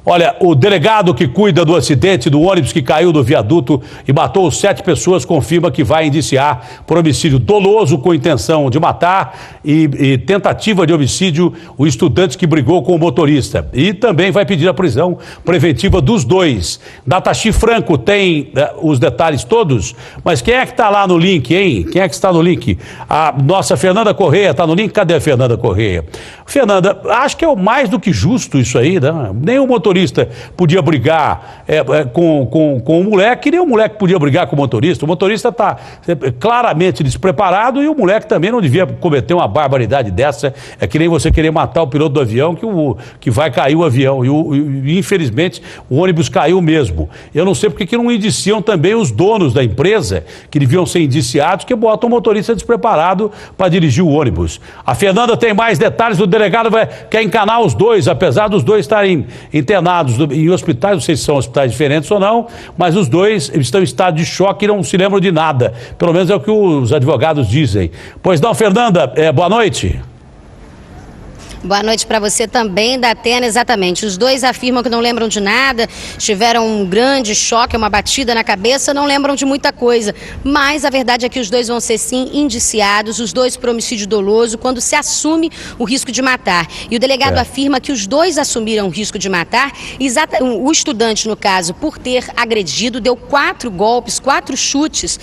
Olha, o delegado que cuida do acidente do ônibus que caiu do viaduto e matou 7 pessoas confirma que vai indiciar por homicídio doloso com intenção de matar e tentativa de homicídio o estudante que brigou com o motorista. E também vai pedir a prisão preventiva dos dois. Datachi Franco tem os detalhes todos, mas quem é que está lá no link, hein? Quem é que está no link? A nossa Fernanda Correia está no link? Cadê a Fernanda Correia? Fernanda, acho que é o mais do que justo isso aí, né? Nem o motorista podia brigar com o moleque, nem o moleque podia brigar com o motorista. O motorista está claramente despreparado e o moleque também não devia cometer uma barbaridade dessa. É que nem você querer matar o piloto do avião que vai cair o avião. E infelizmente o ônibus caiu mesmo. Eu não sei porque que não indiciam também os donos da empresa, que deviam ser indiciados, que botam o motorista despreparado para dirigir o ônibus. A Fernanda tem mais detalhes, o delegado quer encanar os dois, apesar dos dois estarem internados em hospitais, não sei se são hospitais diferentes ou não, mas os dois estão em estado de choque e não se lembram de nada. Pelo menos é o que os advogados dizem. Pois não, Fernanda, boa noite. Boa noite para você também, Datena, exatamente. Os dois afirmam que não lembram de nada, tiveram um grande choque, uma batida na cabeça, não lembram de muita coisa. Mas a verdade é que os dois vão ser, sim, indiciados, os dois por homicídio doloso, quando se assume o risco de matar. E o delegado afirma que os dois assumiram o risco de matar. O estudante, no caso, por ter agredido, deu 4 golpes, 4 chutes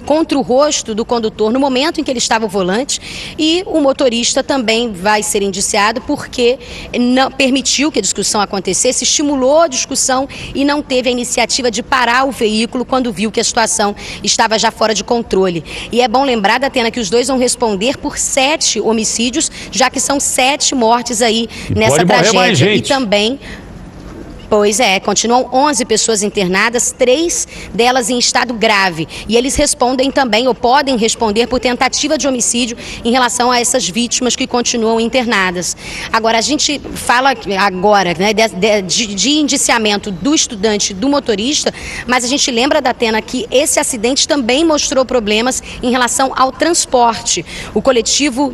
contra o rosto do condutor no momento em que ele estava ao volante. E o motorista também vai ser indiciado porque não permitiu que a discussão acontecesse, estimulou a discussão e não teve a iniciativa de parar o veículo quando viu que a situação estava já fora de controle. E é bom lembrar, Datena, que os dois vão responder por 7 homicídios, já que são 7 mortes aí nessa tragédia. E também... Pois é, continuam 11 pessoas internadas, 3 delas em estado grave. E eles respondem também, ou podem responder, por tentativa de homicídio em relação a essas vítimas que continuam internadas. Agora, a gente fala agora, né, de indiciamento do estudante, do motorista, mas a gente lembra, Datena, que esse acidente também mostrou problemas em relação ao transporte. O coletivo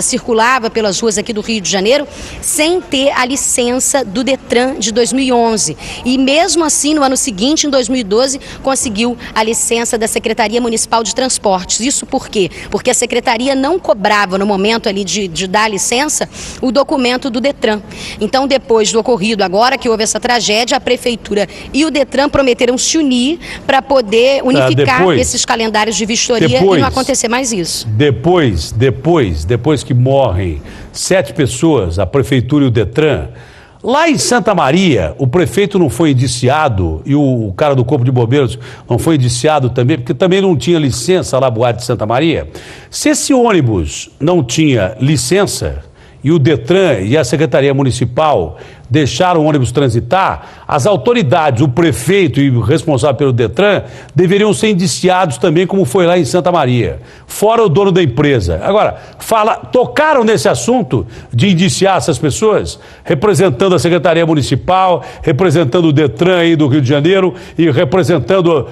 circulava pelas ruas aqui do Rio de Janeiro sem ter a licença do Detran de 2011. E mesmo assim, no ano seguinte, em 2012, conseguiu a licença da Secretaria Municipal de Transportes. Isso por quê? Porque a Secretaria não cobrava, no momento ali de dar a licença, o documento do Detran. Então, depois do ocorrido, agora que houve essa tragédia, a Prefeitura e o Detran prometeram se unir para poder unificar esses calendários de vistoria e não acontecer mais isso. Depois que morrem 7 pessoas, a Prefeitura e o Detran, lá em Santa Maria, o prefeito não foi indiciado e o cara do Corpo de Bombeiros não foi indiciado também, porque também não tinha licença lá, Boate de Santa Maria. Se esse ônibus não tinha licença e o Detran e a Secretaria Municipal deixaram o ônibus transitar, as autoridades, o prefeito e o responsável pelo Detran deveriam ser indiciados também, como foi lá em Santa Maria, fora o dono da empresa. Agora, tocaram nesse assunto de indiciar essas pessoas, representando a Secretaria Municipal, representando o Detran aí do Rio de Janeiro e representando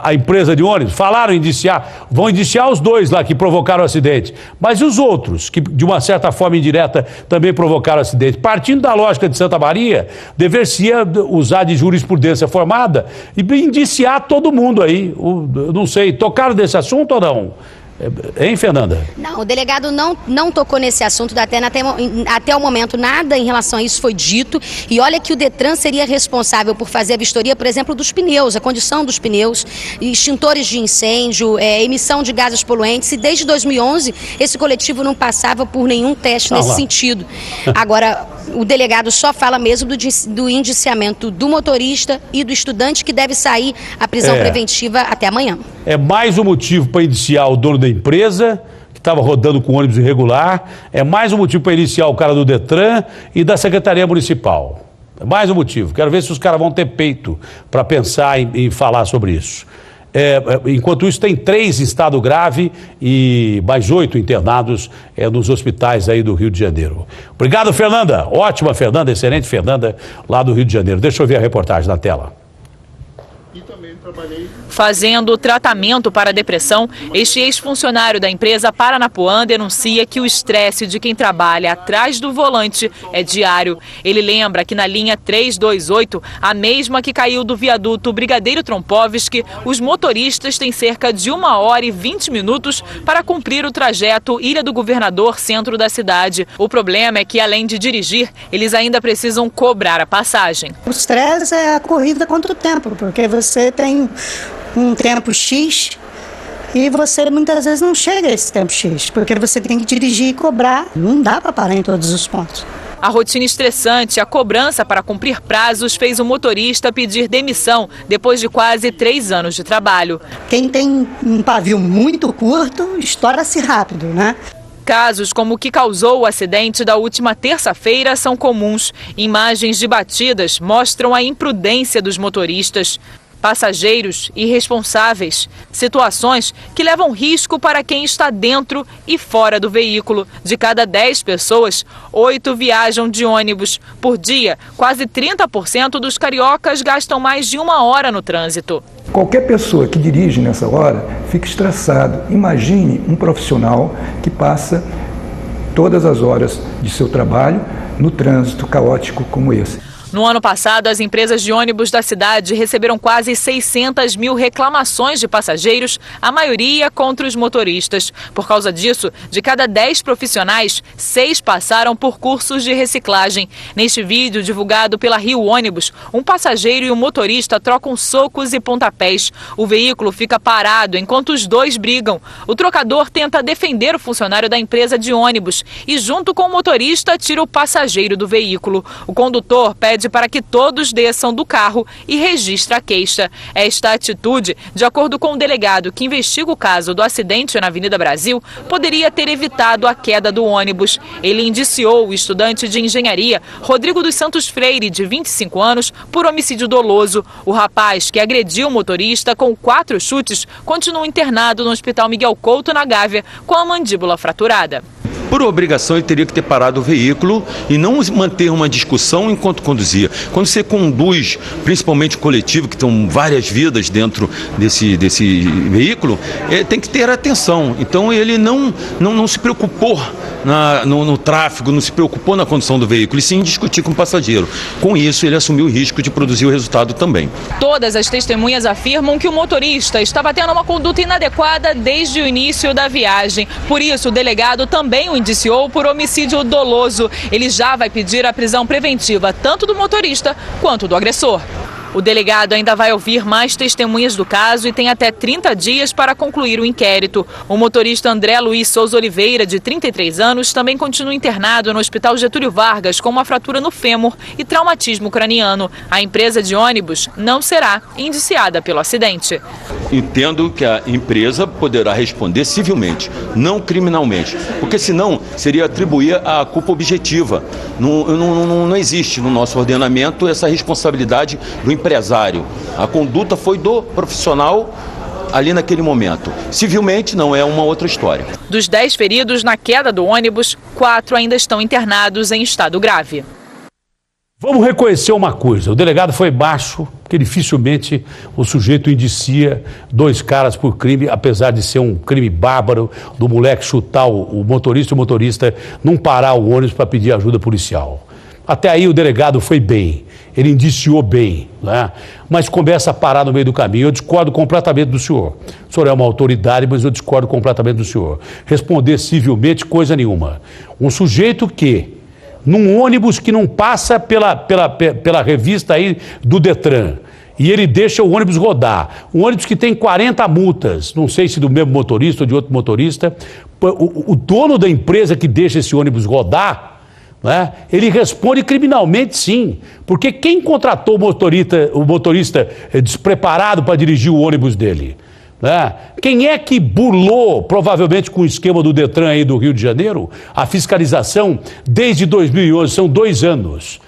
a empresa de ônibus. Falaram em indiciar, vão indiciar os dois lá que provocaram o acidente, mas e os outros, que de uma certa forma indireta também provocaram o acidente? Partindo da lógica de Santa Maria, dever-se-ia usar de jurisprudência formada e indiciar todo mundo aí. Não sei, tocaram desse assunto ou não? Hein, Fernanda? Não, o delegado não tocou nesse assunto, até o momento nada em relação a isso foi dito, e olha que o Detran seria responsável por fazer a vistoria, por exemplo, dos pneus, a condição dos pneus, extintores de incêndio, emissão de gases poluentes, e desde 2011 esse coletivo não passava por nenhum teste nesse sentido. Agora, o delegado só fala mesmo do indiciamento do motorista e do estudante, que deve sair a prisão preventiva até amanhã. É mais um motivo para indiciar o dono da empresa, que estava rodando com ônibus irregular, é mais um motivo para iniciar o cara do Detran e da Secretaria Municipal. É mais um motivo. Quero ver se os caras vão ter peito para pensar em falar sobre isso. Enquanto isso, tem 3 em estado grave e mais 8 internados nos hospitais aí do Rio de Janeiro. Obrigado, Fernanda. Ótima, Fernanda, excelente Fernanda, lá do Rio de Janeiro. Deixa eu ver a reportagem na tela. Fazendo tratamento para a depressão, este ex-funcionário da empresa Paranapuã denuncia que o estresse de quem trabalha atrás do volante é diário. Ele lembra que na linha 328, a mesma que caiu do viaduto Brigadeiro Trompovski, os motoristas têm cerca de 1 hora e 20 minutos para cumprir o trajeto Ilha do Governador, centro da cidade. O problema é que, além de dirigir, eles ainda precisam cobrar a passagem. O estresse é a corrida contra o tempo, porque você tem um tempo X e você muitas vezes não chega a esse tempo X, porque você tem que dirigir e cobrar, não dá para parar em todos os pontos. A rotina estressante, a cobrança para cumprir prazos fez o motorista pedir demissão depois de quase 3 anos de trabalho. Quem tem um pavio muito curto, estoura-se rápido, né? Casos como o que causou o acidente da última terça-feira são comuns. Imagens de batidas mostram a imprudência dos motoristas. Passageiros irresponsáveis, situações que levam risco para quem está dentro e fora do veículo. De cada 10 pessoas, 8 viajam de ônibus. Por dia, quase 30% dos cariocas gastam mais de 1 hora no trânsito. Qualquer pessoa que dirige nessa hora fica estressado. Imagine um profissional que passa todas as horas de seu trabalho no trânsito caótico como esse. No ano passado, as empresas de ônibus da cidade receberam quase 600 mil reclamações de passageiros, a maioria contra os motoristas. Por causa disso, de cada 10 profissionais, 6 passaram por cursos de reciclagem. Neste vídeo, divulgado pela Rio Ônibus, um passageiro e um motorista trocam socos e pontapés. O veículo fica parado enquanto os dois brigam. O trocador tenta defender o funcionário da empresa de ônibus e, junto com o motorista, tira o passageiro do veículo. O condutor pede para que todos desçam do carro e registre a queixa. Esta atitude, de acordo com o delegado que investiga o caso do acidente na Avenida Brasil, poderia ter evitado a queda do ônibus. Ele indiciou o estudante de engenharia, Rodrigo dos Santos Freire, de 25 anos, por homicídio doloso. O rapaz, que agrediu o motorista com 4 chutes, continua internado no Hospital Miguel Couto, na Gávea, com a mandíbula fraturada. Por obrigação, ele teria que ter parado o veículo e não manter uma discussão enquanto conduzia. Quando você conduz, principalmente o coletivo, que estão várias vidas dentro desse veículo, tem que ter atenção. Então, ele não se preocupou no tráfego, não se preocupou na condução do veículo, e sim discutir com o passageiro. Com isso, ele assumiu o risco de produzir o resultado também. Todas as testemunhas afirmam que o motorista estava tendo uma conduta inadequada desde o início da viagem. Por isso, o delegado também o indiciou por homicídio doloso. Ele já vai pedir a prisão preventiva tanto do motorista quanto do agressor. O delegado ainda vai ouvir mais testemunhas do caso e tem até 30 dias para concluir o inquérito. O motorista André Luiz Souza Oliveira, de 33 anos, também continua internado no Hospital Getúlio Vargas com uma fratura no fêmur e traumatismo craniano. A empresa de ônibus não será indiciada pelo acidente. Entendo que a empresa poderá responder civilmente, não criminalmente, porque senão seria atribuir a culpa objetiva. Não existe no nosso ordenamento essa responsabilidade do empresário. A conduta foi do profissional ali naquele momento. Civilmente não é uma outra história. Dos 10 feridos na queda do ônibus, 4 ainda estão internados em estado grave. Vamos reconhecer uma coisa, o delegado foi baixo, porque dificilmente o sujeito indicia 2 caras por crime, apesar de ser um crime bárbaro, do moleque chutar o motorista e o motorista não parar o ônibus para pedir ajuda policial. Até aí o delegado foi bem, ele indiciou bem, né? Mas começa a parar no meio do caminho. Eu discordo completamente do senhor. O senhor é uma autoridade, mas eu discordo completamente do senhor. Responder civilmente, coisa nenhuma. Um sujeito que, num ônibus que não passa pela revista aí do Detran, e ele deixa o ônibus rodar, um ônibus que tem 40 multas, não sei se do mesmo motorista ou de outro motorista, o dono da empresa que deixa esse ônibus rodar, né, ele responde criminalmente, sim, porque quem contratou o motorista despreparado para dirigir o ônibus dele? Né? Quem é que burlou, provavelmente com o esquema do Detran aí do Rio de Janeiro, a fiscalização desde 2011, são 2 anos.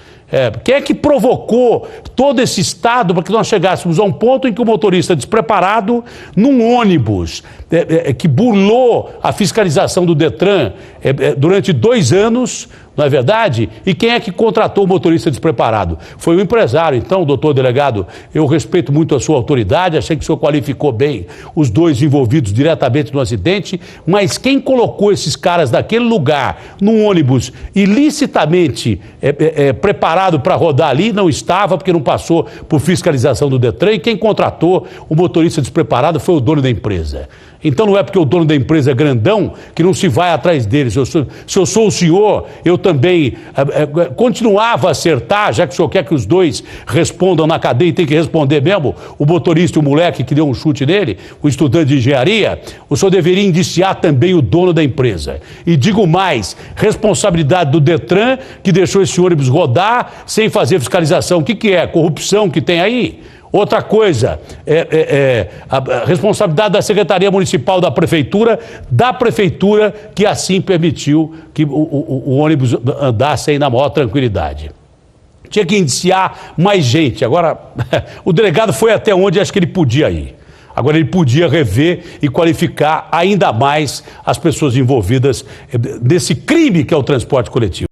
Quem é que provocou todo esse estado para que nós chegássemos a um ponto em que o motorista despreparado, num ônibus que burlou a fiscalização do Detran durante 2 anos, Não é verdade? E quem é que contratou o motorista despreparado? Foi o empresário. Então, doutor delegado, eu respeito muito a sua autoridade, achei que o senhor qualificou bem os dois envolvidos diretamente no acidente, mas quem colocou esses caras naquele lugar, num ônibus, ilicitamente preparado para rodar ali, não estava, porque não passou por fiscalização do Detran, e quem contratou o motorista despreparado foi o dono da empresa. Então não é porque o dono da empresa é grandão que não se vai atrás dele. Se eu sou o senhor, eu também continuava a acertar, já que o senhor quer que os dois respondam na cadeia e tem que responder mesmo, o motorista e o moleque que deu um chute nele, o estudante de engenharia, o senhor deveria indiciar também o dono da empresa. E digo mais, responsabilidade do Detran, que deixou esse ônibus rodar sem fazer fiscalização. O que é? Corrupção que tem aí? Outra coisa, a responsabilidade da Secretaria Municipal da Prefeitura que assim permitiu que o ônibus andasse aí na maior tranquilidade. Tinha que indiciar mais gente. Agora, o delegado foi até onde acho que ele podia ir. Agora ele podia rever e qualificar ainda mais as pessoas envolvidas nesse crime que é o transporte coletivo.